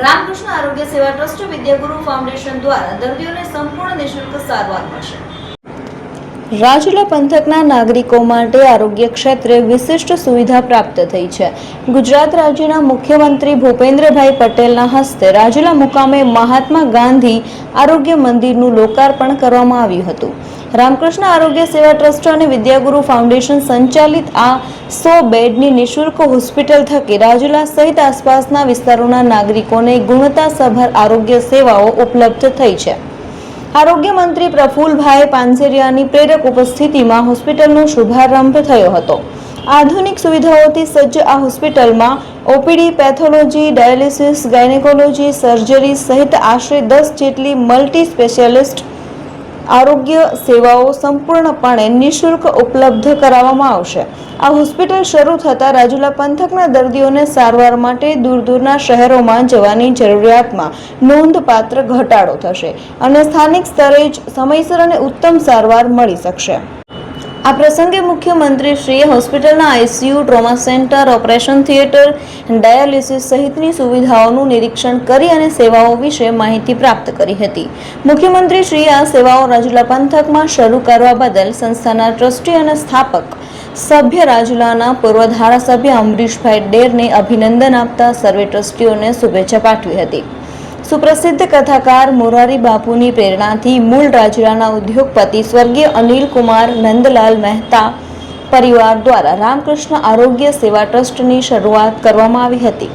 રામકૃષ્ણ આરોગ્ય સેવા trust વિદ્યાગુરુ foundation દ્વારા દર્દીઓને સંપૂર્ણ નિઃશુલ્ક સારવાર મળશે। રાજુલા પંથકના નાગરિકો માટે આરોગ્ય ક્ષેત્રે વિશિષ્ટ સુવિધા પ્રાપ્ત થઈ છે। ગુજરાત રાજ્યના મુખ્યમંત્રી ભૂપેન્દ્રભાઈ પટેલના હસ્તે રાજુલા મુકામે મહાત્મા ગાંધી આરોગ્ય મંદિરનું લોકાર્પણ કરવામાં આવ્યું હતું। રામકૃષ્ણ આરોગ્ય સેવા ટ્રસ્ટ અને વિદ્યાગુરુ ફાઉન્ડેશન સંચાલિત આ 100 બેડની નિઃશુલ્ક હોસ્પિટલ થકી રાજુલા સહિત આસપાસના વિસ્તારોના નાગરિકોને ગુણવત્તાસભર આરોગ્ય સેવાઓ ઉપલબ્ધ થઈ છે। આરોગ્ય મંત્રી પ્રફુલભાઈ પાનસેરિયાની પ્રેરક ઉપસ્થિતિમાં હોસ્પિટલનો શુભારંભ થયો હતો। આધુનિક સુવિધાઓથી સજ્જ આ હોસ્પિટલમાં OPD, pathology, dialysis, gynaecology, surgery સહિત આશરે 10 જેટલી મલ્ટી સ્પેશિયાલિસ્ટ આરોગ્ય સેવાઓ સંપૂર્ણપણે નિઃશુલ્ક ઉપલબ્ધ કરાવવામાં આવશે। આ હોસ્પિટલ શરૂ થતાં રાજુલા પંથકના દર્દીઓને સારવાર માટે દૂર દૂરના શહેરોમાં જવાની જરૂરિયાતમાં નોંધપાત્ર ઘટાડો થશે અને સ્થાનિક સ્તરે જ સમયસર અને ઉત્તમ સારવાર મળી શકશે। આ પ્રસંગે મુખ્યમંત્રીશ્રીએ હોસ્પિટલના ICU, trauma centre, operation theatre, dialysis સહિતની સુવિધાઓનું નિરીક્ષણ કરી અને સેવાઓ વિશે માહિતી પ્રાપ્ત કરી હતી। મુખ્યમંત્રીશ્રીએ આ સેવાઓ રાજુલા પંથકમાં શરૂ કરવા બદલ સંસ્થાના ટ્રસ્ટી અને સ્થાપક સભ્ય રાજુલાના પૂર્વ ધારાસભ્ય અમરીશભાઈ ડેરને અભિનંદન આપતા સર્વે ટ્રસ્ટીઓને શુભેચ્છા પાઠવી હતી। સુપ્રસિદ્ધ કથાકાર મોરારી બાપુની પ્રેરણાથી મૂળ રાજુલાના ઉદ્યોગપતિ સ્વર્ગીય અનિલ કુમાર નંદલાલ મહેતા પરિવાર દ્વારા રામકૃષ્ણ આરોગ્ય સેવા ટ્રસ્ટની શરૂઆત કરવામાં આવી હતી।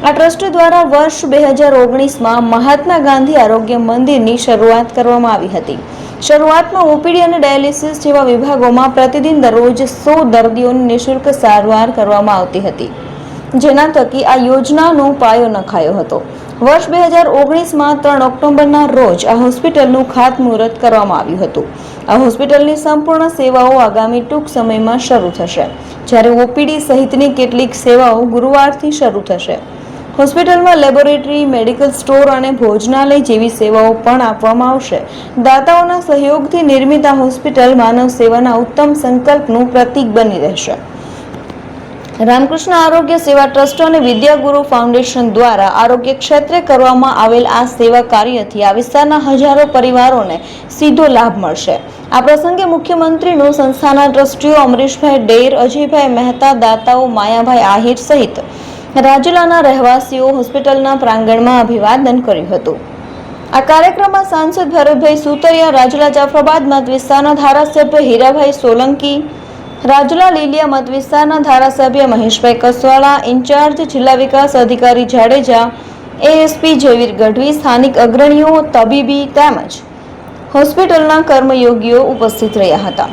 આ ટ્રસ્ટ દ્વારા વર્ષ 2019માં મહાત્મા ગાંધી આરોગ્ય મંદિરની શરૂઆત કરવામાં આવી હતી। શરૂઆતમાં ઓપીડી અને ડાયાલિસિસ જેવા વિભાગોમાં પ્રતિદિન દરરોજ 100 દર્દીઓની નિઃશુલ્ક સારવાર કરવામાં આવતી હતી, જેના થકી આ યોજનાનો પાયો નખાયો હતો। વર્ષ 2019માં 3 ઓક્ટોબરના રોજ આ હોસ્પિટલનું ખાતમુહૂર્ત કરવામાં આવ્યું હતું। આ હોસ્પિટલની સંપૂર્ણ સેવાઓ આગામી ટૂંક સમયમાં શરૂ થશે, જ્યારે ઓપીડી સહિતની કેટલીક સેવાઓ ગુરુવારથી શરૂ થશે। હોસ્પિટલમાં લેબોરેટરી, મેડિકલ સ્ટોર અને ભોજનાલય જેવી સેવાઓ પણ આપવામાં આવશે। દાતાઓના સહયોગથી નિર્મિત આ હોસ્પિટલ માનવ સેવાના ઉત્તમ સંકલ્પનું પ્રતીક બની રહેશે। રામકૃષ્ણ આરોગ્ય સેવા ટ્રસ્ટ અને વિદ્યાગુરુ ફાઉન્ડેશન દ્વારા આરોગ્ય ક્ષેત્રે કરવામાં આવેલ આ સેવા કાર્યથી આ વિસ્તારના હજારો પરિવારોને સીધો લાભ મળશે। આ પ્રસંગે મુખ્યમંત્રીનું સંસ્થાના ટ્રસ્ટીઓ અમરીશભાઈ ડેર, અજયભાઈ મહેતા, દાતાઓ માયાભાઈ આહિર સહિત રાજુલાના રહેવાસીઓ હોસ્પિટલના પ્રાંગણમાં અભિવાદન કર્યું હતું। આ કાર્યક્રમમાં સાંસદ ભરતભાઈ સુતરિયા, રાજુલા જાફરાબાદ મત વિસ્તારના ધારાસભ્ય હીરાભાઈ સોલંકી, રાજુલા લીલિયા મત વિસ્તારના ધારાસભ્ય મહેશભાઈ કસવાળા, ઇન્ચાર્જ જિલ્લા વિકાસ અધિકારી જાડેજા, એએસપી જયવીર ગઢવી, સ્થાનિક અગ્રણીઓ, તબીબી તેમજ હોસ્પિટલના કર્મયોગીઓ ઉપસ્થિત રહ્યા હતા।